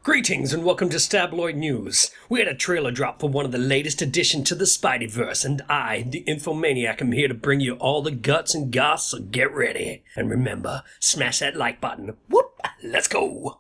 Greetings and welcome to Stabloid News. We had a trailer drop for one of the latest additions to the Spideyverse, and I, the Infomaniac, am here to bring you all the guts and goss, so get ready. And remember, smash that like button. Whoop! Let's go!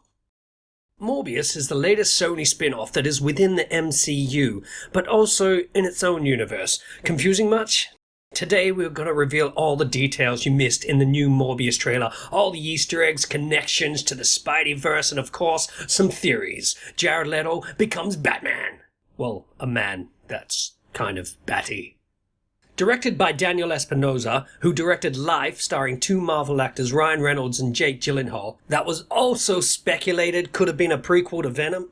Morbius is the latest Sony spin-off that is within the MCU, but also in its own universe. Confusing much? Today we're going to reveal all the details you missed in the new Morbius trailer, all the Easter eggs, connections to the Spideyverse, and of course, some theories. Jared Leto becomes Batman. Well, a man that's kind of batty. Directed by Daniel Espinosa, who directed Life, starring two Marvel actors Ryan Reynolds and Jake Gyllenhaal, that was also speculated could have been a prequel to Venom,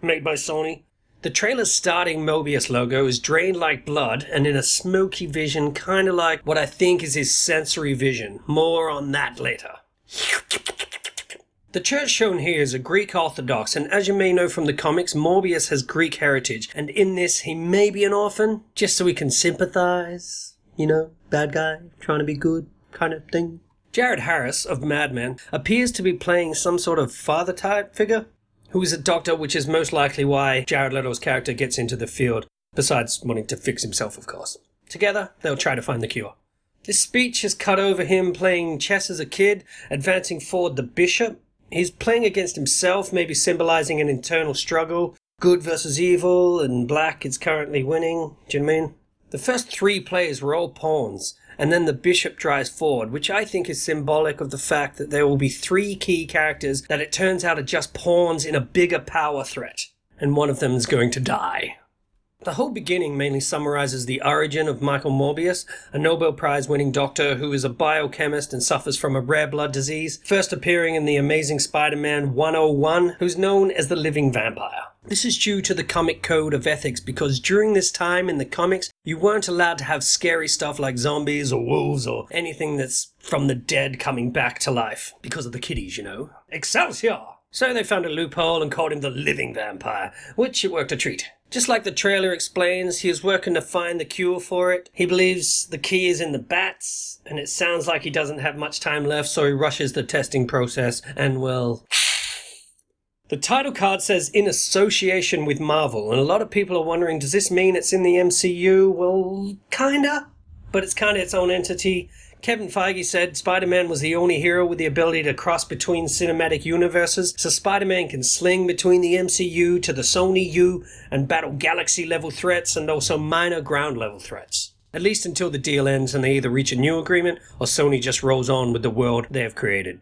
made by Sony. The trailer's starting Morbius logo is drained like blood and in a smoky vision, kind of like what I think is his sensory vision. More on that later. The church shown here is a Greek Orthodox, and as you may know from the comics, Morbius has Greek heritage, and in this he may be an orphan, just so we can sympathize. You know, bad guy, trying to be good, kind of thing. Jared Harris, of Mad Men, appears to be playing some sort of father-type figure, who is a doctor, which is most likely why Jared Leto's character gets into the field, besides wanting to fix himself, of course. Together, they'll try to find the cure. This speech is cut over him playing chess as a kid, advancing forward the bishop. He's playing against himself, maybe symbolizing an internal struggle. Good versus evil, and black is currently winning. Do you know what I mean? The first three players were all pawns, and then the bishop drives forward, which I think is symbolic of the fact that there will be three key characters that it turns out are just pawns in a bigger power threat, and one of them is going to die. The whole beginning mainly summarizes the origin of Michael Morbius, a Nobel Prize-winning doctor who is a biochemist and suffers from a rare blood disease, first appearing in the Amazing Spider-Man 101, who's known as the Living Vampire. This is due to the comic code of ethics because during this time in the comics, you weren't allowed to have scary stuff like zombies or wolves or anything that's from the dead coming back to life, because of the kiddies, you know. Excelsior! So they found a loophole and called him the Living Vampire, which it worked a treat. Just like the trailer explains, he is working to find the cure for it. He believes the key is in the bats, and it sounds like he doesn't have much time left, so he rushes the testing process, and well... The title card says in association with Marvel, and a lot of people are wondering, does this mean it's in the MCU? Well, kinda. But it's kinda its own entity. Kevin Feige said Spider-Man was the only hero with the ability to cross between cinematic universes, so Spider-Man can sling between the MCU to the Sony U and battle galaxy-level threats and also minor ground-level threats. At least until the deal ends and they either reach a new agreement or Sony just rolls on with the world they have created.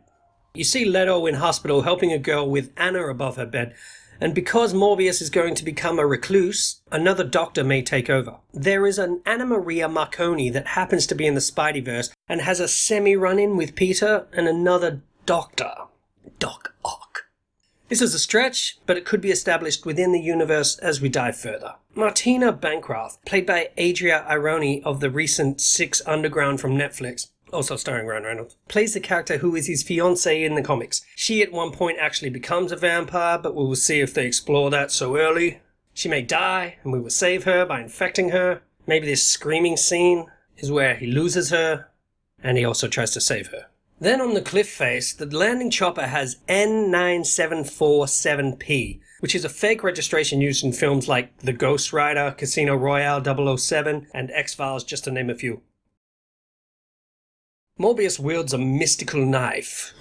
You see Leto in hospital helping a girl with Anna above her bed, and because Morbius is going to become a recluse, another doctor may take over. There is an Anna Maria Marconi that happens to be in the Spideyverse and has a semi-run-in with Peter and another doctor. Doc Ock. This is a stretch, but it could be established within the universe as we dive further. Martina Bancroft, played by Adria Ironi of the recent Six Underground from Netflix, also starring Ryan Reynolds, plays the character who is his fiancée in the comics. She at one point actually becomes a vampire, but we will see if they explore that so early. She may die, and we will save her by infecting her. Maybe this screaming scene is where he loses her, and he also tries to save her. Then on the cliff face, the landing chopper has N9747P, which is a fake registration used in films like The Ghost Rider, Casino Royale 007, and X-Files, just to name a few. Morbius wields a mystical knife.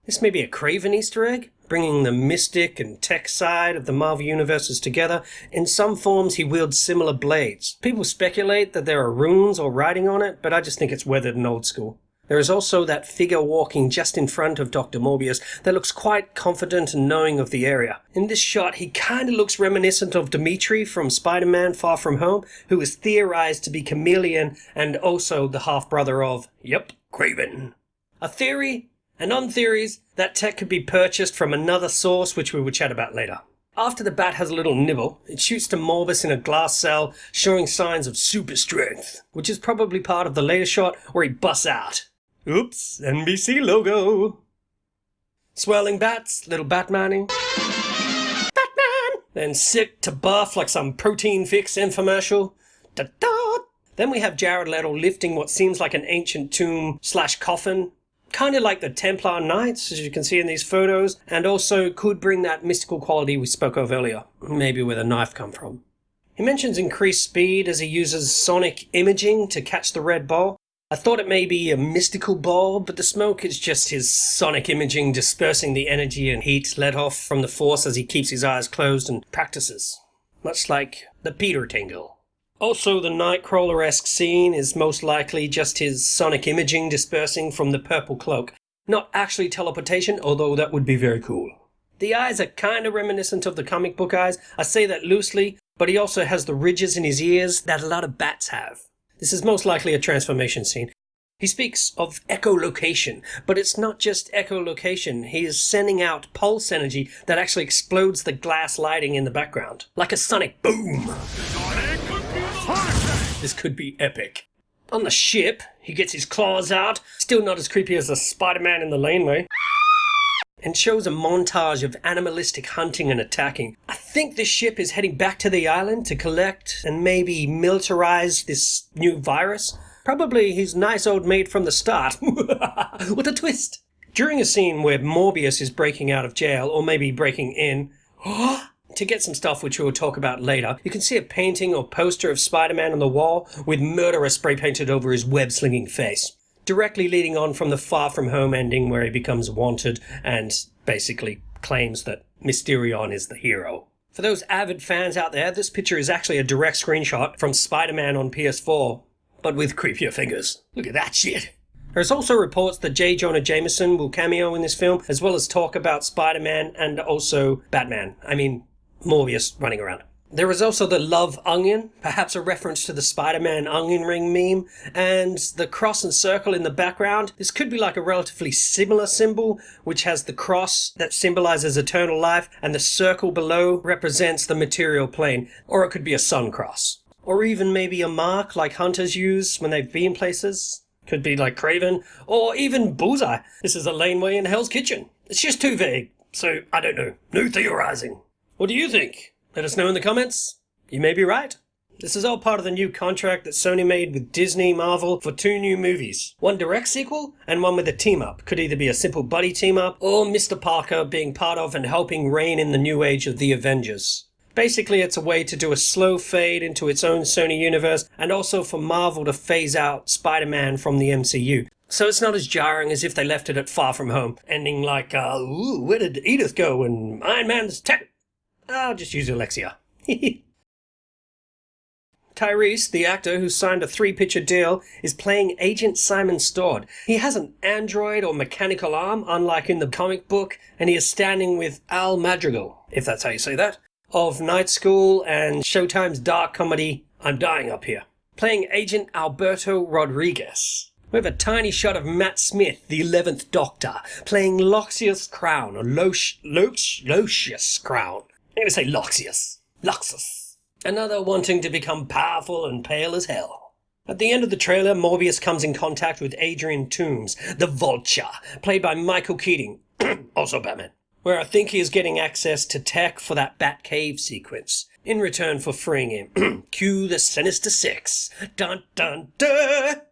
This may be a Craven Easter egg, bringing the mystic and tech side of the Marvel universes together. In some forms, he wields similar blades. People speculate that there are runes or writing on it, but I just think it's weathered and old school. There is also that figure walking just in front of Dr. Morbius that looks quite confident and knowing of the area. In this shot, he kinda looks reminiscent of Dimitri from Spider-Man Far From Home, who is theorized to be Chameleon and also the half-brother of, Craven. A theory, and on theories, that tech could be purchased from another source, which we will chat about later. After the bat has a little nibble, it shoots to Morbius in a glass cell, showing signs of super strength, which is probably part of the later shot where he busts out. Oops, NBC logo. Swirling bats, little Batman-ing. Batman! Then sick to buff like some protein fix infomercial. Da-da! Then we have Jared Leto lifting what seems like an ancient tomb/coffin Kind of like the Templar Knights, as you can see in these photos, and also could bring that mystical quality we spoke of earlier, maybe where the knife come from. He mentions increased speed as he uses sonic imaging to catch the red ball. I thought it may be a mystical ball, but the smoke is just his sonic imaging dispersing the energy and heat let off from the force as he keeps his eyes closed and practices. Much like the Peter tingle. Also, the Nightcrawler-esque scene is most likely just his sonic imaging dispersing from the purple cloak. Not actually teleportation, although that would be very cool. The eyes are kind of reminiscent of the comic book eyes. I say that loosely, but he also has the ridges in his ears that a lot of bats have. This is most likely a transformation scene. He speaks of echolocation, but it's not just echolocation. He is sending out pulse energy that actually explodes the glass lighting in the background. Like a sonic boom. This could be epic. On the ship, he gets his claws out, still not as creepy as the Spider-Man in the laneway, and shows a montage of animalistic hunting and attacking. I think this ship is heading back to the island to collect and maybe militarize this new virus. Probably his nice old mate from the start. What a twist! During a scene where Morbius is breaking out of jail, or maybe breaking in, to get some stuff which we'll talk about later, you can see a painting or poster of Spider-Man on the wall with murderer spray painted over his web-slinging face. Directly leading on from the Far From Home ending where he becomes wanted and basically claims that Mysterion is the hero. For those avid fans out there, this picture is actually a direct screenshot from Spider-Man on PS4, but with creepier fingers. Look at that shit! There's also reports that J. Jonah Jameson will cameo in this film, as well as talk about Spider-Man and also Batman. I mean, Morbius running around. There is also the love onion, perhaps a reference to the Spider-Man onion ring meme, and the cross and circle in the background. This could be like a relatively similar symbol, which has the cross that symbolizes eternal life, and the circle below represents the material plane, or it could be a sun cross. Or even maybe a mark like hunters use when they've been places. Could be like Craven, or even Bullseye. This is a laneway in Hell's Kitchen. It's just too vague, so I don't know. No theorizing. What do you think? Let us know in the comments. You may be right. This is all part of the new contract that Sony made with Disney Marvel for 2 new movies. One direct sequel and one with a team-up. Could either be a simple buddy team-up or Mr. Parker being part of and helping reign in the new age of the Avengers. Basically, it's a way to do a slow fade into its own Sony universe and also for Marvel to phase out Spider-Man from the MCU. So it's not as jarring as if they left it at Far From Home, ending like, ooh, where did Edith go and Iron Man's tech? I'll just use Alexia. Tyrese, the actor who signed a 3-picture deal, is playing Agent Simon Stord. He has an android or mechanical arm, unlike in the comic book, and he is standing with Al Madrigal, if that's how you say that, of Night School and Showtime's dark comedy I'm Dying Up Here, playing Agent Alberto Rodriguez. We have a tiny shot of Matt Smith, the 11th Doctor, playing Loxius Crown, or Locius Crown. I'm going to say Loxius. Loxus. Another wanting to become powerful and pale as hell. At the end of the trailer, Morbius comes in contact with Adrian Toomes, the Vulture, played by Michael Keating, also Batman, where I think he is getting access to tech for that Batcave sequence, in return for freeing him. Cue the Sinister Six. Dun dun dun!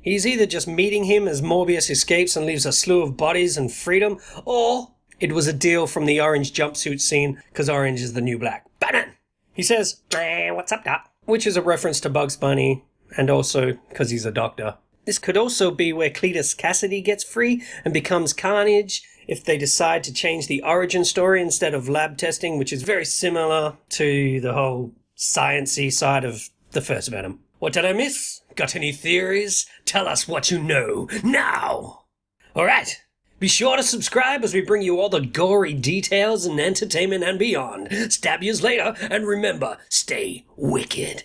He's either just meeting him as Morbius escapes and leaves a slew of bodies and freedom, or it was a deal from the orange jumpsuit scene, because orange is the new black. Batman! He says, hey, what's up, Doc? Which is a reference to Bugs Bunny, and also because he's a doctor. This could also be where Cletus Cassidy gets free and becomes Carnage if they decide to change the origin story instead of lab testing, which is very similar to the whole science-y side of the first Venom. What did I miss? Got any theories? Tell us what you know now! Alright, be sure to subscribe as we bring you all the gory details and entertainment and beyond. Stab yous later, and remember, stay wicked.